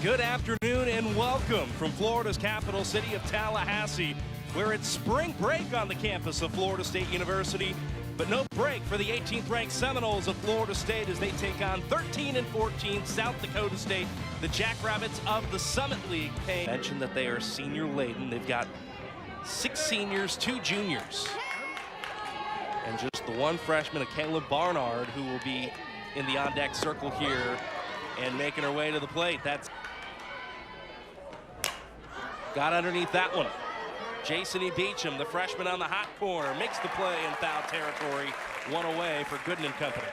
Good afternoon and welcome from Florida's capital city of Tallahassee, where it's spring break on the campus of Florida State University, but no break for the 18th ranked Seminoles of Florida State as they take on 13 and 14 South Dakota State, the Jackrabbits of the Summit League. Mentioned that they are senior laden. They've got 6 seniors, 2 juniors, and just the one freshman, Caleb Barnard, who will be in the on-deck circle here and making her way to the plate. That's got underneath that one. Jason E. Beecham, the freshman on the hot corner, makes the play in foul territory. One away for Gooden and company.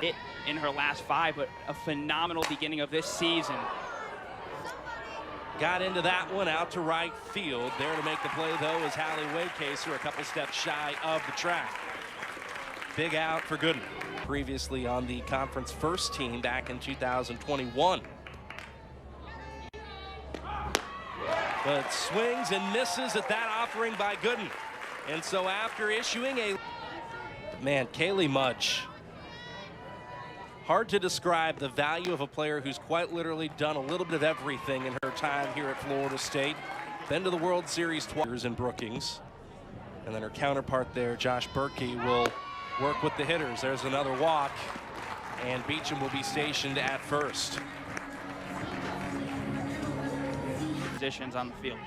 It in her last 5, but a phenomenal beginning of this season. Got into that one out to right field. There to make the play, though, is Hallie Waycaser, a couple steps shy of the track. Big out for Gooden. Previously on the conference first team back in 2021. But swings and misses at that offering by Gooden. And so after issuing a... Man, Kaylee Mudge. Hard to describe the value of a player who's quite literally done a little bit of everything in her time here at Florida State. Been to the World Series twice in Brookings. And then her counterpart there, Josh Berkey, will work with the hitters. There's another walk. And Beecham will be stationed at first. Positions on the field.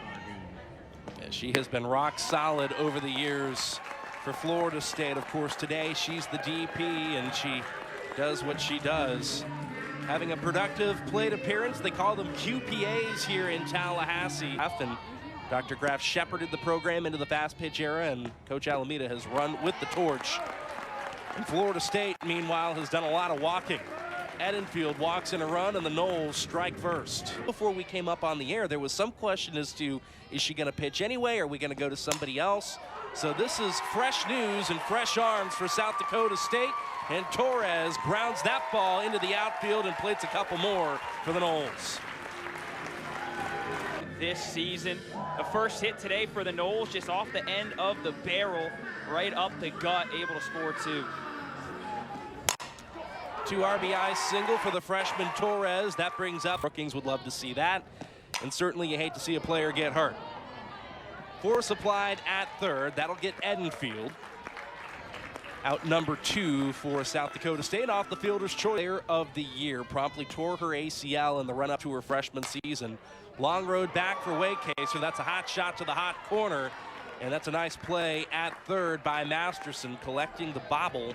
Yeah, she has been rock solid over the years for Florida State. Of course, today she's the DP and she does what she does. Having a productive plate appearance, they call them QPAs here in Tallahassee. And Dr. Graff shepherded the program into the fast pitch era, and Coach Alameda has run with the torch. And Florida State, meanwhile, has done a lot of walking. Edenfield walks in a run, and the Noles strike first. Before we came up on the air, there was some question as to, is she going to pitch anyway? Are we going to go to somebody else? So this is fresh news and fresh arms for South Dakota State. And Torres grounds that ball into the outfield and plates a couple more for the Noles. This season, the first hit today for the Noles, just off the end of the barrel, right up the gut, able to score 2. 2 RBI single for the freshman Torres. That brings up, Brookings would love to see that. And certainly you hate to see a player get hurt. Force applied at third. That'll get Edenfield. Out number 2 for South Dakota State. Off the fielder's choice. Player of the year. Promptly tore her ACL in the run-up to her freshman season. Long road back for Waycaser. That's a hot shot to the hot corner. And that's a nice play at third by Masterson, collecting the bobble.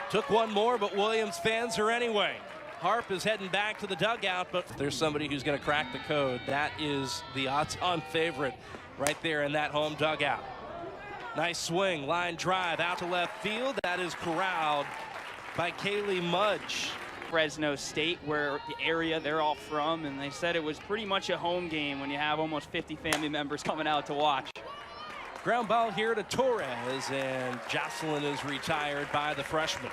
Took one more, but Williams fans her anyway. Harp is heading back to the dugout, but there's somebody who's going to crack the code. That is the odds-on favorite right there in that home dugout. Nice swing, line drive out to left field. That is corralled by Kaylee Mudge. Fresno State, where the area they're all from, and they said it was pretty much a home game when you have almost 50 family members coming out to watch. Ground ball here to Torres, and Jocelyn is retired by the freshman.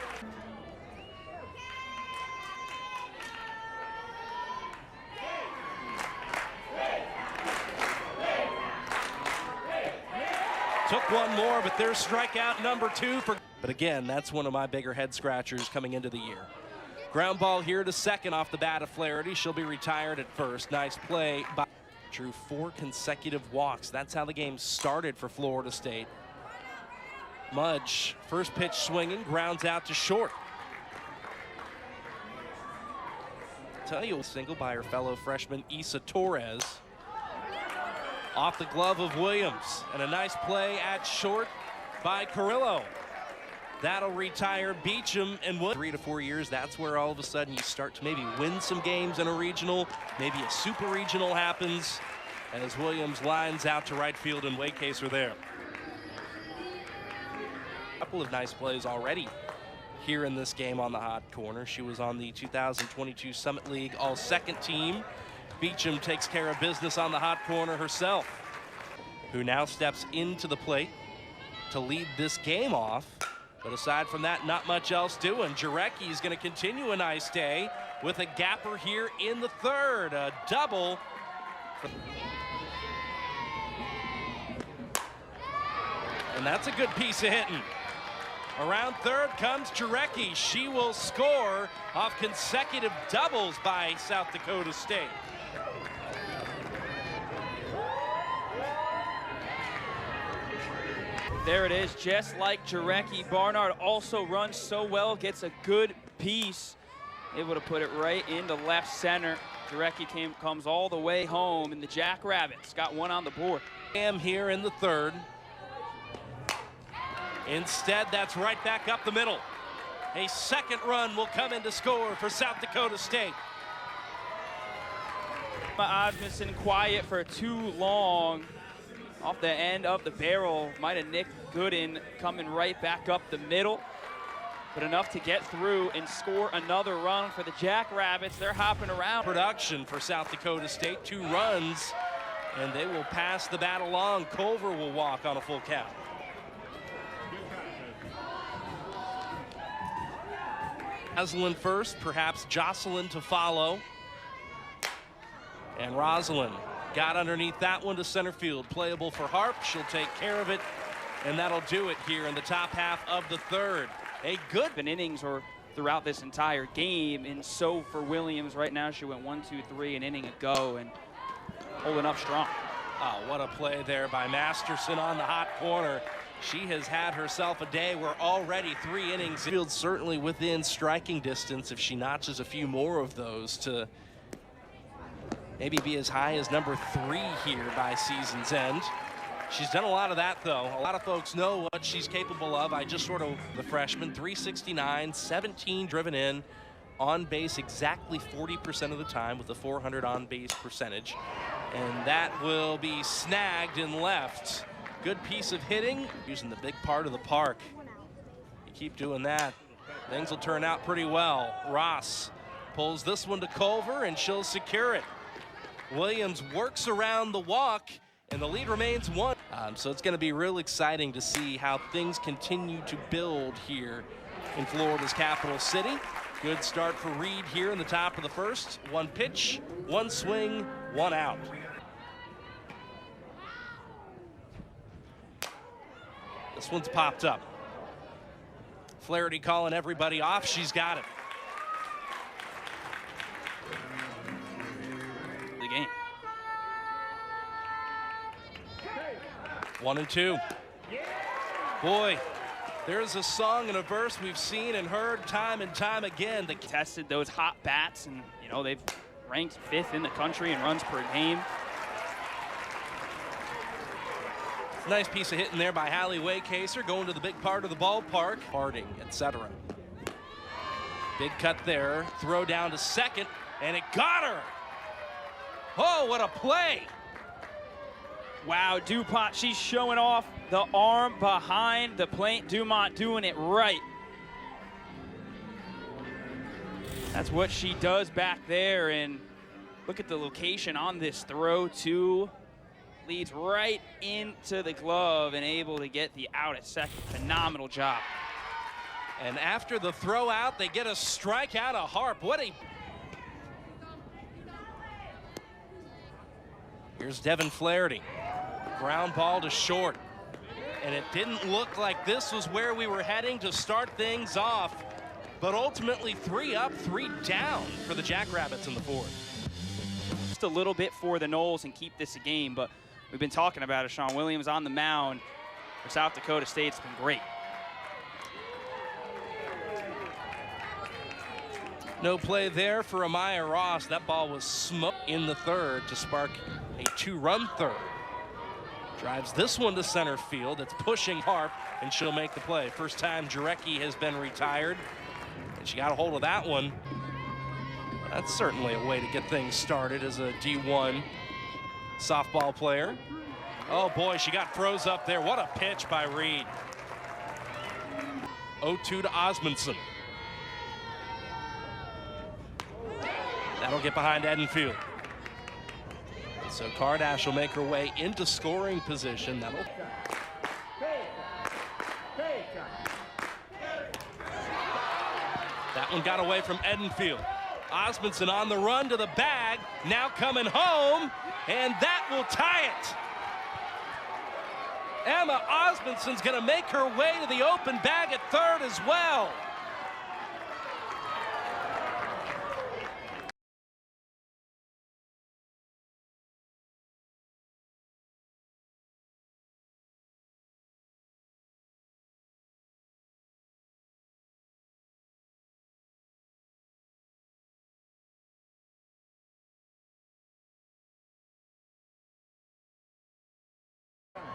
Took one more, but there's strikeout number 2 for. But again, that's one of my bigger head scratchers coming into the year. Ground ball here to second off the bat of Flaherty. She'll be retired at first. Nice play by. Drew 4 consecutive walks. That's how the game started for Florida State. Mudge, first pitch swinging, grounds out to short. I'll tell you, a single by her fellow freshman Issa Torres. Off the glove of Williams, and a nice play at short by Carrillo. That'll retire Beecham and 3 to 4 years. That's where all of a sudden you start to maybe win some games in a regional. Maybe a super regional happens as Williams lines out to right field and Waycaser there. A couple of nice plays already here in this game on the hot corner. She was on the 2022 Summit League All-Second team. Beecham takes care of business on the hot corner herself, who now steps into the plate to lead this game off. But aside from that, not much else doing. Jarecki is going to continue a nice day with a gapper here in the third. A double. And that's a good piece of hitting. Around third comes Jarecki. She will score off consecutive doubles by South Dakota State. There it is, just like Jarecki. Barnard also runs so well, gets a good piece. Able to put it right into left center. Jarecki comes all the way home, and the Jackrabbits got one on the board. Here in the third. Instead, that's right back up the middle. A second run will come in to score for South Dakota State. Osmondson quiet for too long. Off the end of the barrel, might have nicked Gooden, coming right back up the middle. But enough to get through and score another run for the Jackrabbits. They're hopping around. Production for South Dakota State, 2 runs, and they will pass the bat along. Culver will walk on a full count. Rosalind first, perhaps Jocelyn to follow. And Rosalind got underneath that one to center field. Playable for Harp. She'll take care of it, and that'll do it here in the top half of the third. A good innings or throughout this entire game, and so for Williams right now, she went 1, 2, 3 an inning ago and holding up strong. Oh, what a play there by Masterson on the hot corner. She has had herself a day. We're already 3 innings. Field certainly within striking distance if she notches a few more of those to maybe be as high as number 3 here by season's end. She's done a lot of that, though. A lot of folks know what she's capable of. I just sort of, the freshman, 369, 17 driven in, on base exactly 40% of the time with a 400 on base percentage. And that will be snagged and left. Good piece of hitting, using the big part of the park. You keep doing that, things will turn out pretty well. Ross pulls this one to Culver, and she'll secure it. Williams works around the walk, and the lead remains 1. So it's going to be real exciting to see how things continue to build here in Florida's capital city. Good start for Reed here in the top of the first. 1 pitch, 1 swing, 1 out. This one's popped up. Flaherty calling everybody off. She's got it. The game. 1 and 2. Boy, there's a song and a verse we've seen and heard time and time again. They tested those hot bats, and you know, they've ranked 5th in the country in runs per game. Nice piece of hitting there by Hallie Waycaser, going to the big part of the ballpark. Harding, etc. Big cut there, throw down to second, and it got her. Oh, what a play. Wow, DuPont, she's showing off the arm behind the plate. Dumont doing it right. That's what she does back there, and look at the location on this throw, too. Leads right into the glove and able to get the out at second. Phenomenal job. And after the throw out, they get a strikeout of Harp. What a... Here's Devin Flaherty. Ground ball to short. And it didn't look like this was where we were heading to start things off. But ultimately 3 up, 3 down for the Jackrabbits in the 4th. Just a little bit for the Noles and keep this a game, but we've been talking about it. Sean Williams on the mound for South Dakota State. It's been great. No play there for Amaya Ross. That ball was smoked in the 3rd to spark a 2-run 3rd. Drives this one to center field. It's pushing Harp, and she'll make the play. First time Jarecki has been retired, and she got a hold of that one. That's certainly a way to get things started as a D1 softball player. Oh boy, she got froze up there. What a pitch by Reed. 0-2 to Osmondson. That'll get behind Edenfield. So Kardash will make her way into scoring position. That one got away from Edenfield. Osmondson on the run to the bag, now coming home, and that will tie it. Emma Osmundson's going to make her way to the open bag at third as well.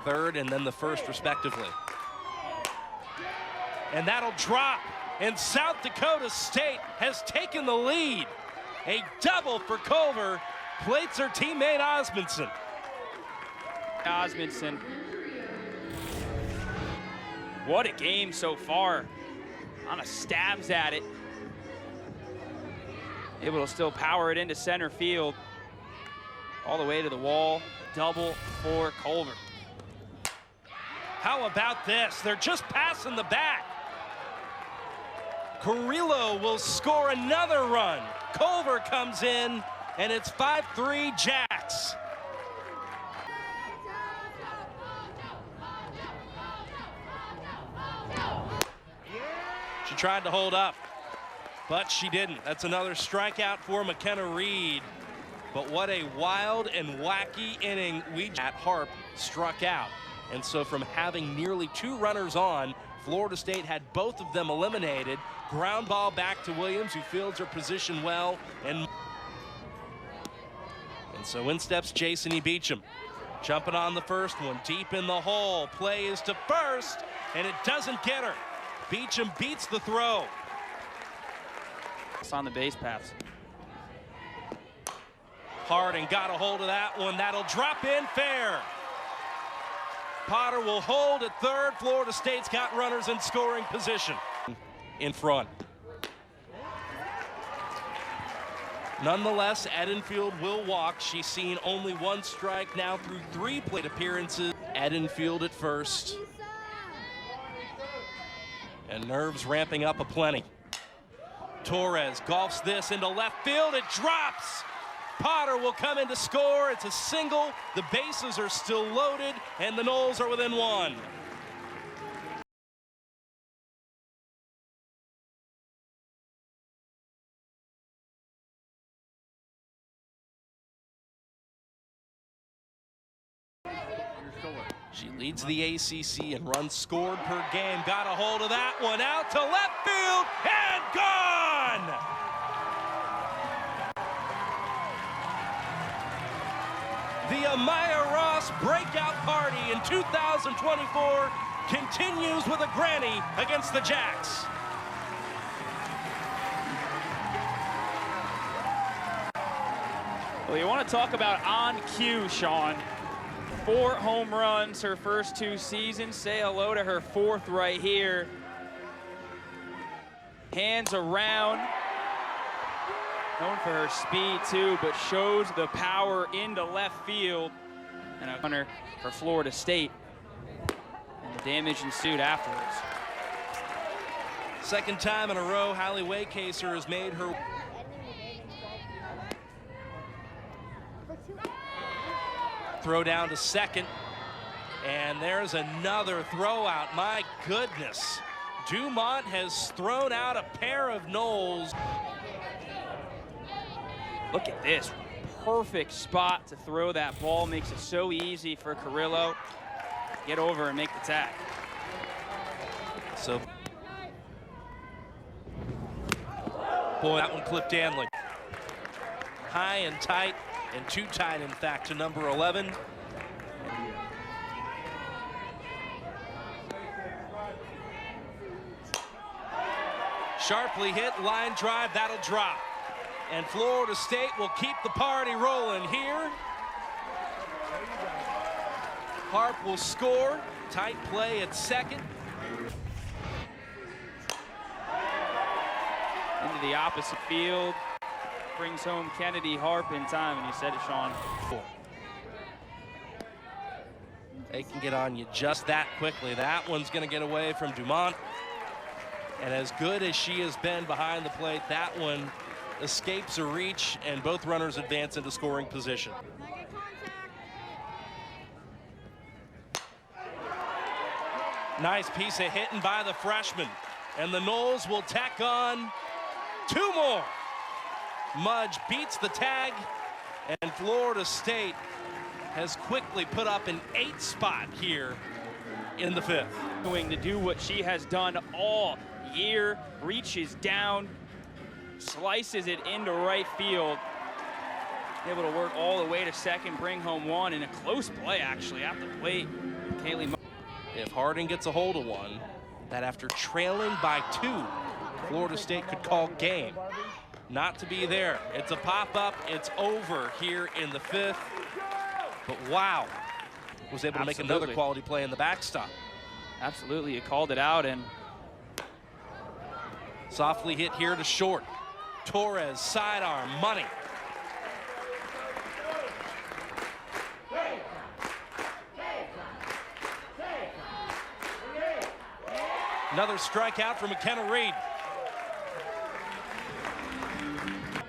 Third and then the first respectively. And that'll drop, and South Dakota State has taken the lead. A double for Culver, plates her teammate Osmundson. Osmundson. What a game so far. Anna stabs at it. Able to still power it into center field. All the way to the wall. Double for Culver. How about this? They're just passing the bat. Carrillo will score another run. Culver comes in, and it's 5-3 Jacks. She tried to hold up, but she didn't. That's another strikeout for McKenna Reed. But what a wild and wacky inning at Harp struck out. And so from having nearly 2 runners on, Florida State had both of them eliminated. Ground ball back to Williams, who fields her position well. And so in steps Jason E. Beecham. Jumping on the first one, deep in the hole. Play is to first, and it doesn't get her. Beecham beats the throw. It's on the base paths. Harding got a hold of that one. That'll drop in fair. Potter will hold at third. Florida State's got runners in scoring position in front. Nonetheless, Edenfield will walk. She's seen only 1 strike now through 3 plate appearances. Edenfield at first. And nerves ramping up aplenty. Torres golfs this into left field. It drops. Potter will come in to score. It's a single. The bases are still loaded, and the Noles are within 1. She leads the ACC in runs scored per game. Got a hold of that one out to left field and gone! The Amaya Ross breakout party in 2024 continues with a granny against the Jacks. Well, you want to talk about on cue, Sean. 4 home runs her first 2 seasons. Say hello to her 4th right here. Hands around. Known for her speed too, but shows the power into left field. And a runner for Florida State. And the damage ensued afterwards. Second time in a row, Hallie Waycaser has made her. Throw down to second. And there's another throw out. My goodness. Dumont has thrown out a pair of Noles. Look at this, perfect spot to throw that ball. Makes it so easy for Carrillo. Get over and make the tag. So, boy, that one clipped Danley. High and tight, and too tight, in fact, to number 11. Sharply hit, line drive, that'll drop. And Florida State will keep the party rolling here. Harp will score. Tight play at second. Into the opposite field. Brings home Kennedy Harp in time, and you said it, Sean. They can get on you just that quickly. That one's going to get away from Dumont. And as good as she has been behind the plate, that one escapes a reach, and both runners advance into scoring position. Nice piece of hitting by the freshman. And the Noles will tack on 2 more. Mudge beats the tag, and Florida State has quickly put up an 8 spot here in the 5th. Going to do what she has done all year, reaches down, slices it into right field, able to work all the way to second, bring home 1 in a close play actually at the plate. Kaylee. If Harding gets a hold of one, that after trailing by 2, Florida State could call game. Not to be there. It's a pop-up. It's over here in the 5th. But wow, was able to make another quality play in the backstop. Absolutely, you called it out, and softly hit here to short. Torres sidearm, money. Another strikeout for McKenna Reed.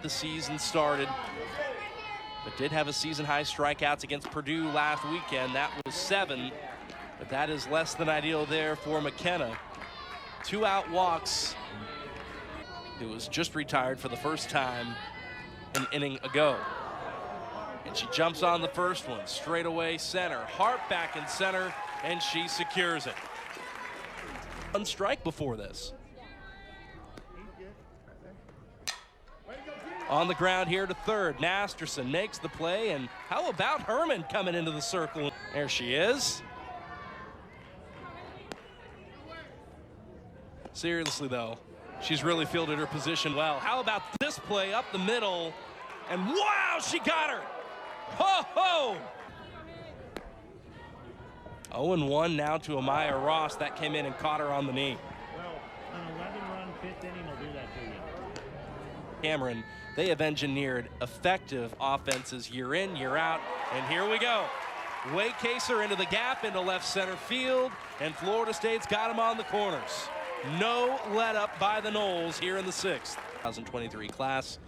The season started, but did have a season-high strikeouts against Purdue last weekend. That was 7, but that is less than ideal there for McKenna. 2 out walks. Who was just retired for the first time an inning ago. And she jumps on the first one, straight away center. Hart back in center, and she secures it. One strike before this. On the ground here to third. Masterson makes the play, and how about Herman coming into the circle? There she is. Seriously though, she's really fielded her position well. How about this play up the middle? And wow, she got her! Ho ho! 0-1 now to Amaya Ross. That came in and caught her on the knee. Well, an 11-run 5th inning will do that to you. Cameron, they have engineered effective offenses year in, year out, and here we go. Waycaser into the gap into left center field, and Florida State's got him on the corners. No let up by the Noles here in the 6th. 2023 class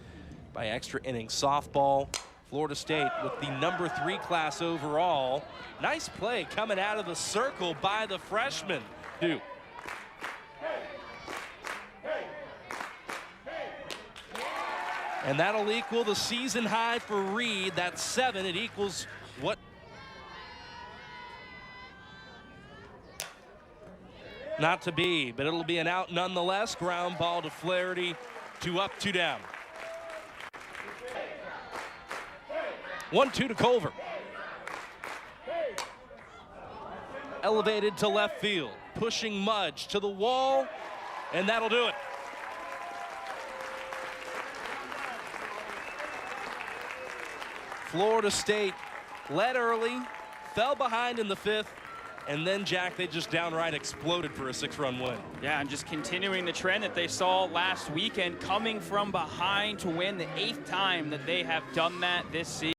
by extra innings softball. Florida State with the number 3 class overall. Nice play coming out of the circle by the freshman. And that'll equal the season high for Reed. That's 7. It equals what? Not to be, but it'll be an out nonetheless. Ground ball to Flaherty, 2 up, 2 down. 1-2 to Culver. Elevated to left field, pushing Mudge to the wall, and that'll do it. Florida State led early, fell behind in the 5th, and then, Jack, they just downright exploded for a 6-run win. Yeah, and just continuing the trend that they saw last weekend, coming from behind to win the 8th time that they have done that this season.